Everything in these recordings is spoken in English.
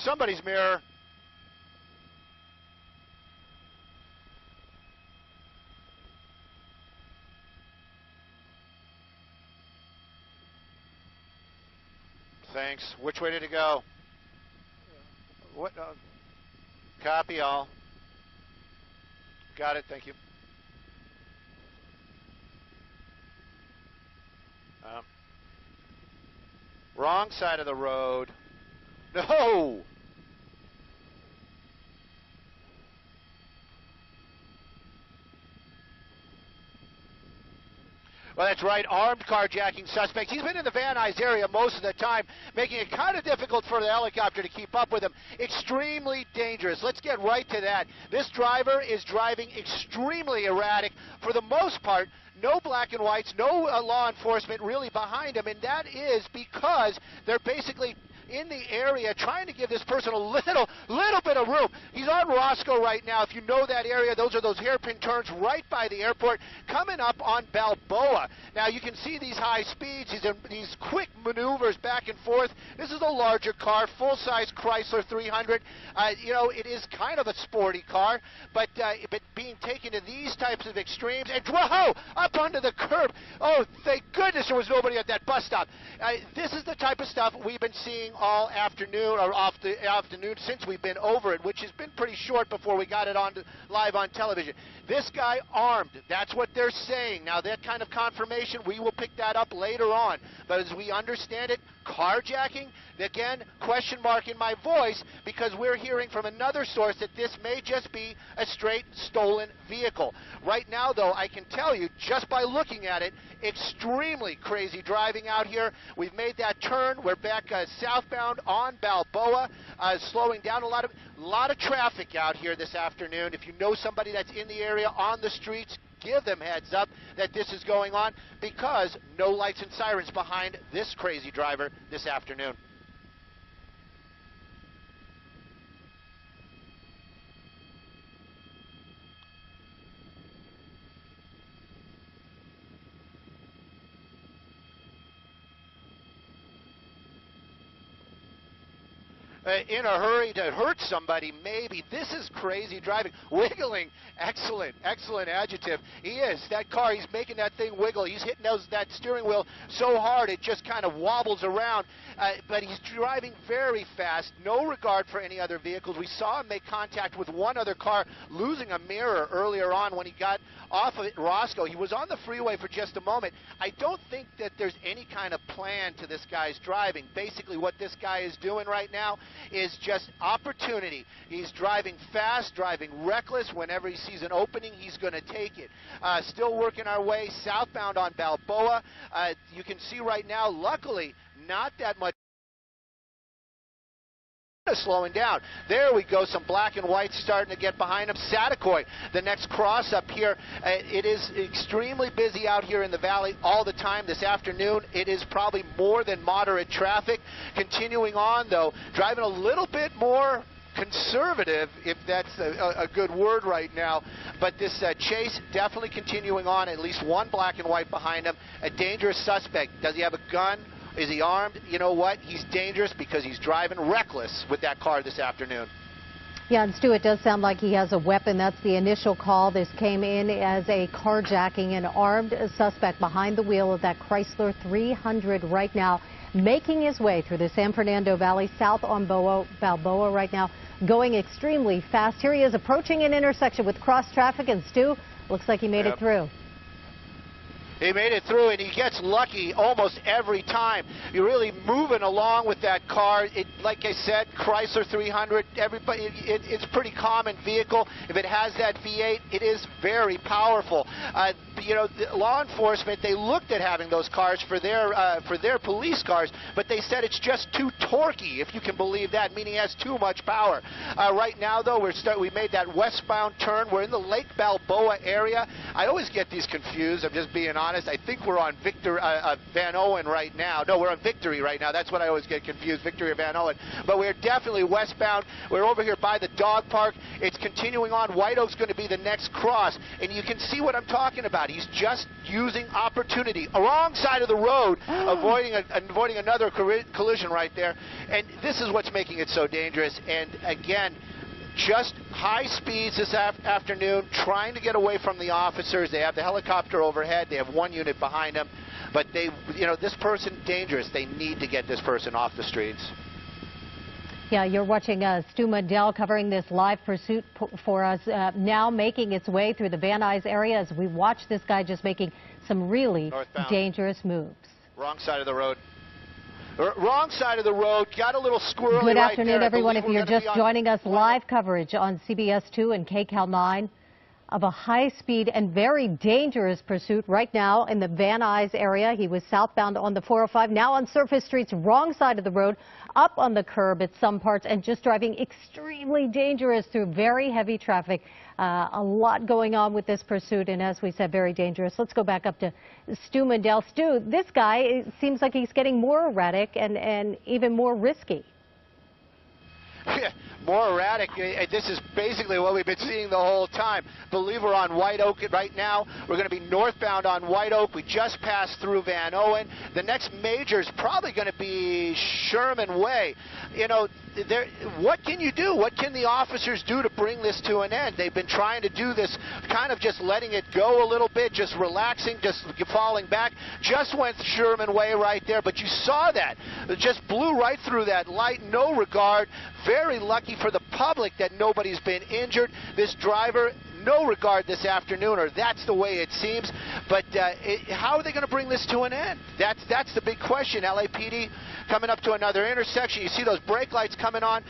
Somebody's mirror. Thanks. Which way did it go? What? Copy all. Got it. Thank you. Wrong side of the road. No! Well, that's right, armed carjacking suspect. He's been in the Van Nuys area most of the time, making it kind of difficult for the helicopter to keep up with him. Extremely dangerous. Let's get right to that. This driver is driving extremely erratic. For the most part, no black and whites, no law enforcement really behind him, and that is because they're basically in the area trying to give this person a little bit of room. He's on Roscoe right now. If you know that area, those are those hairpin turns right by the airport, coming up on Balboa. Now you can see these high speeds, these quick maneuvers back and forth. This is a larger car, full-size Chrysler 300. You know, it is kind of a sporty car, but being taken to these types of extremes, and whoa, up onto the curb. Oh, thank goodness there was nobody at that bus stop. This is the type of stuff we've been seeing all afternoon, or off the afternoon since we've been over it, which has been pretty short before we got it on live on television. This guy armed, that's what they're saying. Now that kind of confirmation, we will pick that up later on. But as we understand it, carjacking, again, question mark in my voice, because we're hearing from another source that this may just be a straight stolen vehicle. Right now, though, I can tell you, just by looking at it, extremely crazy driving out here. We've made that turn. We're back southbound on Balboa, slowing down a lot of traffic out here this afternoon. If you know somebody that's in the area on the streets, give them heads up that this is going on, because no lights and sirens behind this crazy driver this afternoon. In a hurry to hurt somebody, maybe. This is crazy driving. Wiggling, excellent adjective. He is. That car, he's making that thing wiggle. He's hitting that steering wheel so hard it just kind of wobbles around. But he's driving very fast, no regard for any other vehicles. We saw him make contact with one other car, losing a mirror earlier on when he got off of Roscoe. He was on the freeway for just a moment. I don't think that there's any kind of plan to this guy's driving. Basically, what this guy is doing right now is just opportunity. He's driving fast, driving reckless. Whenever he sees an opening, he's going to take it. Still working our way southbound on Balboa. You can see right now, luckily, not that much slowing down. There we go, some black and whites starting to get behind him. Saticoy, the next cross up here. It is extremely busy out here in the valley all the time this afternoon. It is probably more than moderate traffic. Continuing on, though, driving a little bit more conservative, if that's a good word right now. But this chase definitely continuing on. At least one black and white behind him. A dangerous suspect. Does he have a gun? Is he armed? You know what? He's dangerous because he's driving reckless with that car this afternoon. Yeah, and Stu, it does sound like he has a weapon. That's the initial call. This came in as a carjacking. An armed suspect behind the wheel of that Chrysler 300 right now, making his way through the San Fernando Valley, south on Balboa right now, going extremely fast. Here he is approaching an intersection with cross traffic, and Stu, looks like he made it through. He made it through, and he gets lucky almost every time. You're really moving along with that car. Like I said, Chrysler 300, everybody, it's a pretty common vehicle. If it has that V8, it is very powerful. You know, the law enforcement, they looked at having those cars for their police cars, but they said it's just too torquey, if you can believe that, meaning it has too much power. Right now, though, we made that westbound turn. We're in the Lake Balboa area. I always get these confused. I'm just being honest. I think we're on Van Owen right now. No, we're on Victory right now. That's what I always get confused, Victory or Van Owen. But we're definitely westbound. We're over here by the dog park. It's continuing on. White Oak's going to be the next cross, and you can see what I'm talking about. not. He's just using opportunity. A wrong side of the road, avoiding another collision right there. And this is what's making it so dangerous. And again, just high speeds this afternoon, trying to get away from the officers. They have the helicopter overhead. They have one unit behind them. But they, this person, dangerous. They need to get this person off the streets. Yeah, you're watching Stu Mundell covering this live pursuit for us, now making its way through the Van Nuys area as we watch this guy just making some really dangerous moves. Wrong side of the road. Wrong side of the road, got a little squirrely. Good afternoon, everyone. If you're just joining us, live coverage on CBS 2 and KCAL 9 of a high-speed and very dangerous pursuit right now in the Van Nuys area. He was southbound on the 405, now on surface streets, wrong side of the road, up on the curb at some parts, and just driving extremely dangerous through very heavy traffic. A lot going on with this pursuit, and as we said, very dangerous. Let's go back up to Stu Mundell. Stu, this guy, it seems like he's getting more erratic and even more risky. More erratic. This is basically what we've been seeing the whole time. Believe we're on White Oak right now. We're going to be northbound on White Oak. We just passed through Van Owen. The next major is probably going to be Sherman Way. What can you do? What can the officers do to bring this to an end? They've been trying to do this, kind of just letting it go a little bit, just relaxing, just falling back. Just went Sherman Way right there, but you saw that. It just blew right through that light, no regard. Very lucky for the public that nobody's been injured. This driver, no regard this afternoon, or that's the way it seems. But how are they going to bring this to an end? That's the big question. LAPD coming up to another intersection. You see those brake lights coming on.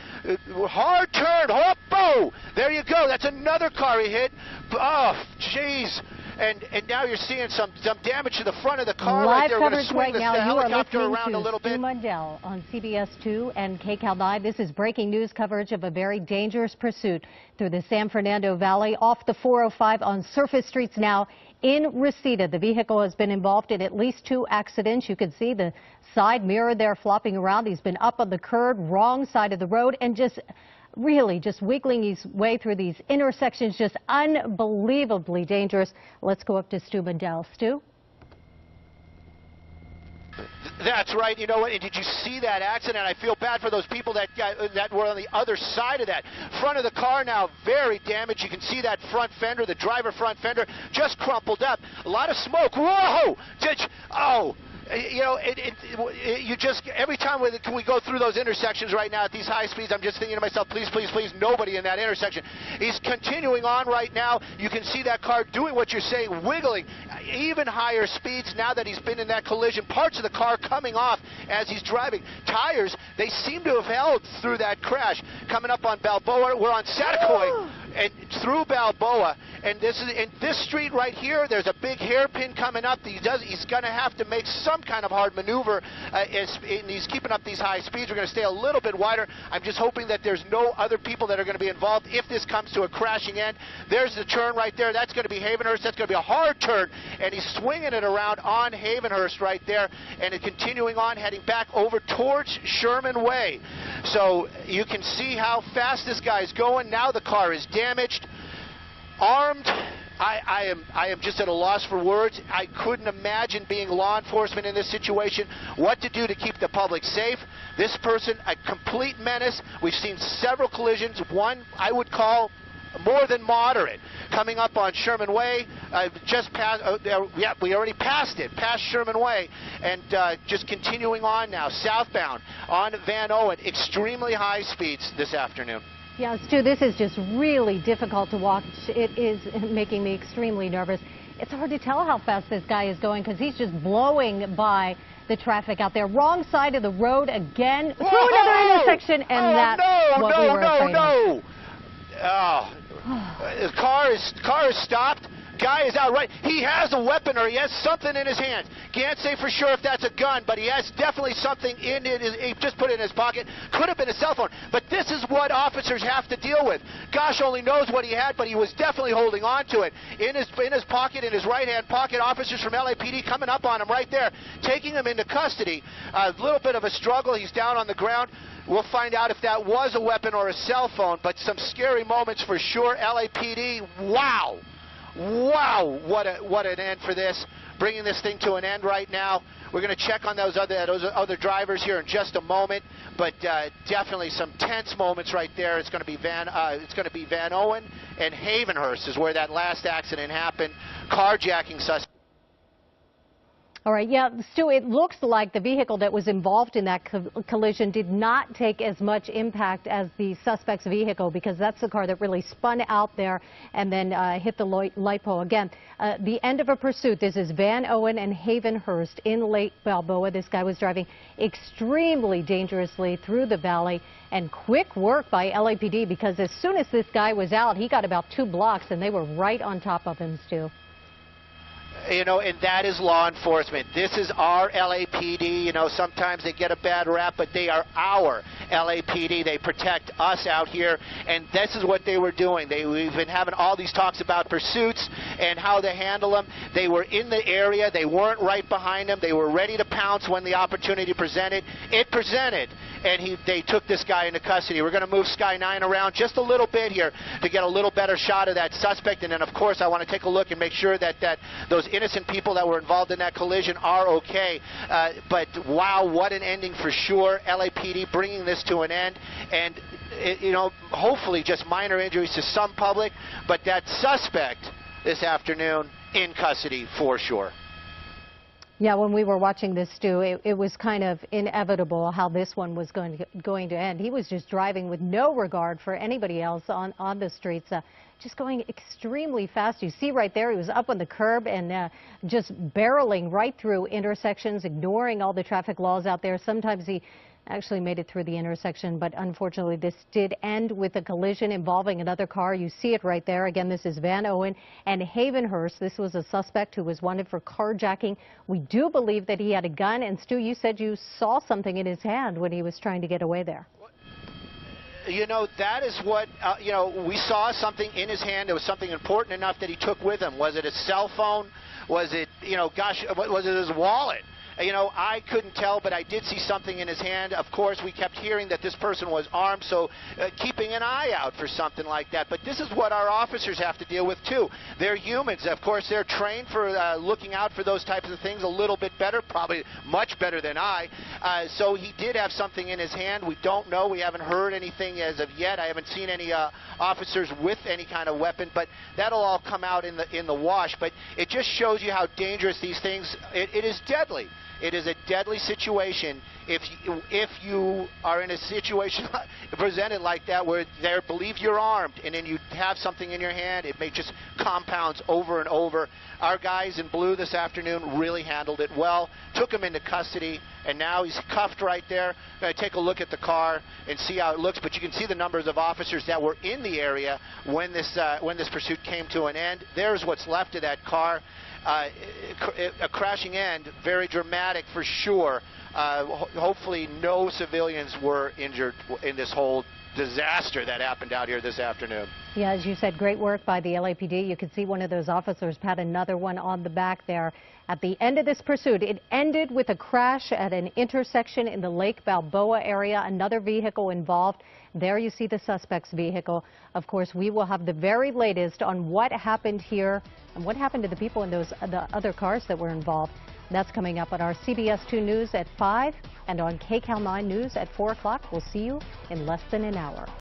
Hard turn. Hoppo! There you go. That's another car he hit. Oh, jeez. And now you're seeing some damage to the front of the car right there. We're going to swing the helicopter around a little bit. Stu Mundell on CBS 2 and KCAL 9. This is breaking news coverage of a very dangerous pursuit through the San Fernando Valley off the 405 on surface streets now in Reseda. The vehicle has been involved in at least 2 accidents. You can see the side mirror there flopping around. He's been up on the curb, wrong side of the road, and really just wiggling his way through these intersections, just unbelievably dangerous. Let's go up to Stu Mundell. Stu? That's right. You know what? And did you see that accident? I feel bad for those people that were on the other side of that. Front of the car now very damaged. You can see that front fender, the driver front fender, just crumpled up. A lot of smoke. Whoa! Oh! You just, every time we go through those intersections right now at these high speeds, I'm just thinking to myself, please, please, please, nobody in that intersection. He's continuing on right now. You can see that car doing what you're saying, wiggling even higher speeds now that he's been in that collision. Parts of the car coming off as he's driving. Tires, they seem to have held through that crash. Coming up on Balboa, we're on Satakoy. And through Balboa, and this street right here, there's a big hairpin coming up. He's going to have to make some kind of hard maneuver, and he's keeping up these high speeds. We're going to stay a little bit wider. I'm just hoping that there's no other people that are going to be involved if this comes to a crashing end. There's the turn right there. That's going to be Havenhurst. That's going to be a hard turn, and he's swinging it around on Havenhurst right there, and continuing on, heading back over towards Sherman Way. So you can see how fast this guy's going. Now the car is damaged, armed. I am just at a loss for words. I couldn't imagine being law enforcement in this situation, what to do to keep the public safe. This person, a complete menace. We've seen several collisions. One I would call more than moderate. Coming up on Sherman Way, just past, we already passed it, past Sherman Way, and just continuing on now, southbound on Van Owen, extremely high speeds this afternoon. Yeah, Stu, this is just really difficult to watch. It is making me extremely nervous. It's hard to tell how fast this guy is going because he's just blowing by the traffic out there. Wrong side of the road again, through another intersection, and that's what we were afraid of. Oh, the car is stopped. Guy is out right. He has a weapon, or he has something in his hand. Can't say for sure if that's a gun, but he has definitely something in it. He just put it in his pocket. Could have been a cell phone. But this is what officers have to deal with. Gosh only knows what he had, but he was definitely holding on to it. In his pocket, in his right-hand pocket, officers from LAPD coming up on him right there, taking him into custody. A little bit of a struggle. He's down on the ground. We'll find out if that was a weapon or a cell phone, but some scary moments for sure. LAPD, wow. Wow, what an end for this. Bringing this thing to an end right now. We're going to check on those other drivers here in just a moment, but definitely some tense moments right there. It's going to be Van Owen and Havenhurst is where that last accident happened. Carjacking suspect. All right, yeah, Stu, it looks like the vehicle that was involved in that collision did not take as much impact as the suspect's vehicle, because that's the car that really spun out there and then hit the light pole. Again, the end of a pursuit. This is Van Owen and Havenhurst in Lake Balboa. This guy was driving extremely dangerously through the valley, and quick work by LAPD, because as soon as this guy was out, he got about 2 blocks, and they were right on top of him, Stu. You know, and that is law enforcement. This is our LAPD. You know, sometimes they get a bad rap, but they are our LAPD. They protect us out here, and this is what they were doing. We've been having all these talks about pursuits and how they handle them. They were in the area. They weren't right behind them. They were ready to pounce when the opportunity presented. It presented, and they took this guy into custody. We're going to move Sky 9 around just a little bit here to get a little better shot of that suspect, and then, of course, I want to take a look and make sure that those innocent people that were involved in that collision are okay. But wow, what an ending for sure. LAPD bringing this to an end, and you know, hopefully just minor injuries to some public, but that suspect this afternoon in custody for sure. Yeah, when we were watching this, Stu, it was kind of inevitable how this one was going to end. He was just driving with no regard for anybody else on the streets, just going extremely fast. You see right there, he was up on the curb and just barreling right through intersections, ignoring all the traffic laws out there. Sometimes he actually made it through the intersection, but unfortunately this did end with a collision involving another car. You see it right there. Again, this is Van Owen and Havenhurst. This was a suspect who was wanted for carjacking. We do believe that he had a gun, and Stu, you said you saw something in his hand when he was trying to get away there. You know, that is what, you know, we saw something in his hand. It was something important enough that he took with him. Was it a cell phone? Was it, you know, gosh, was it his wallet? You know, I couldn't tell, but I did see something in his hand. Of course, we kept hearing that this person was armed, so keeping an eye out for something like that. But this is what our officers have to deal with, too. They're humans. Of course, they're trained for looking out for those types of things a little bit better, probably much better than I. So he did have something in his hand. We don't know. We haven't heard anything as of yet. I haven't seen any officers with any kind of weapon, but that'll all come out in the wash. But it just shows you how dangerous these things. It is deadly. It is a deadly situation if you are in a situation presented like that where they believe you're armed and then you have something in your hand. It may just compounds over and over. Our guys in blue this afternoon really handled it well, took him into custody, and now he's cuffed right there. I'm going to take a look at the car and see how it looks, but you can see the numbers of officers that were in the area when this pursuit came to an end. There's what's left of that car. A crashing end, very dramatic for sure. Hopefully no civilians were injured in this whole disaster that happened out here this afternoon. Yeah, as you said, great work by the LAPD. You can see one of those officers pat another one on the back there. At the end of this pursuit, it ended with a crash at an intersection in the Lake Balboa area. Another vehicle involved. There you see the suspect's vehicle. Of course, we will have the very latest on what happened here and what happened to the people in the other cars that were involved. That's coming up on our CBS 2 News at 5 and on KCAL 9 News at 4 o'clock. We'll see you in less than an hour.